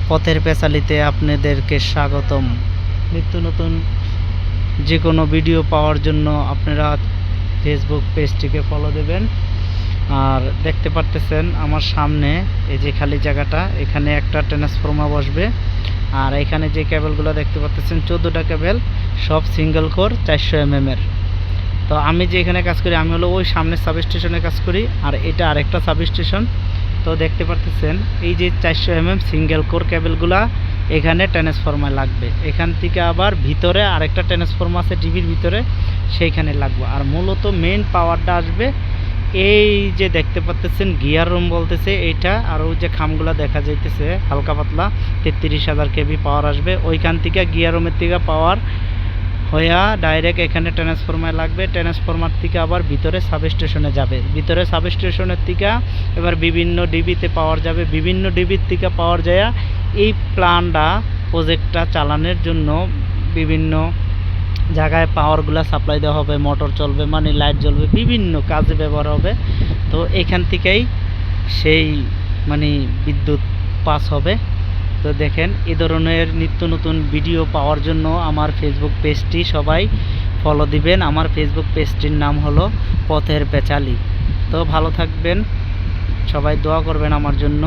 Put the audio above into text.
পথের পেঁচালিতে আপনাদেরকে স্বাগতম। নিত্য নতুন যে কোনো ভিডিও পাওয়ার জন্য আপনারা ফেসবুক পেজটিকে ফলো দেবেন। আর দেখতে পারতেছেন আমার সামনে এই যে খালি জায়গাটা, এখানে একটা ট্রান্সফর্মার বসবে। আর এখানে যে কেবলগুলো দেখতে পাচ্ছেন 14টা কেবল, সব সিঙ্গেল কোর 400 mm এর। তো আমি যে এখানে কাজ করি, আমি হলো ওই সামনে সাবস্টেশনে কাজ করি, আর এটা আরেকটা সাবস্টেশন। তো দেখতে পারতেছেন এই যে 400 mm সিঙ্গেল কোর কেবলগুলা এখানে ট্রান্সফর্মার লাগবে। এখান থেকে আবার ভিতরে আরেকটা ট্রান্সফর্মার আছে ডিবির ভিতরে, সেইখানে লাগবে। আর মূলত মেইন পাওয়ারটা আসবে এই যে দেখতে পাচ্ছেন গিয়ার রুম বলতেছে এইটা। আর ওই যে খামগুলা দেখা যাইতেছে হালকা পাতলা 33,000 কেভি পাওয়ার আসবে ওইখান থেকে, গিয়ার রুমের থেকে পাওয়ার হইয়া ডাইরেক্ট এখানে ট্রান্সফর্মার লাগবে। ট্রান্সফর্মার থেকে আবার ভিতরে সাবস্টেশনে যাবে, ভিতরে সাবস্টেশনের থেকে এবার বিভিন্ন ডিবিতে পাওয়ার যাবে, বিভিন্ন ডিবির থেকে পাওয়ার যায় এই প্ল্যানটা প্রজেক্টটা চালানোর জন্য বিভিন্ন জায়গায় পাওয়ারগুলো সাপ্লাই দেওয়া হবে, মোটর চলবে, মানে লাইট জ্বলবে, বিভিন্ন কাজে ব্যবহার হবে। তো এখান থেকেই সেই মানে বিদ্যুৎ পাস হবে। তো দেখেন এই ধরনের নিত্য নতুন ভিডিও পাওয়ার জন্য আমার ফেসবুক পেজটি সবাই ফলো দিবেন। আমার ফেসবুক পেজটির নাম হলো পথের পেঁচালি। তো ভালো থাকবেন, সবাই দোয়া করবেন আমার জন্য।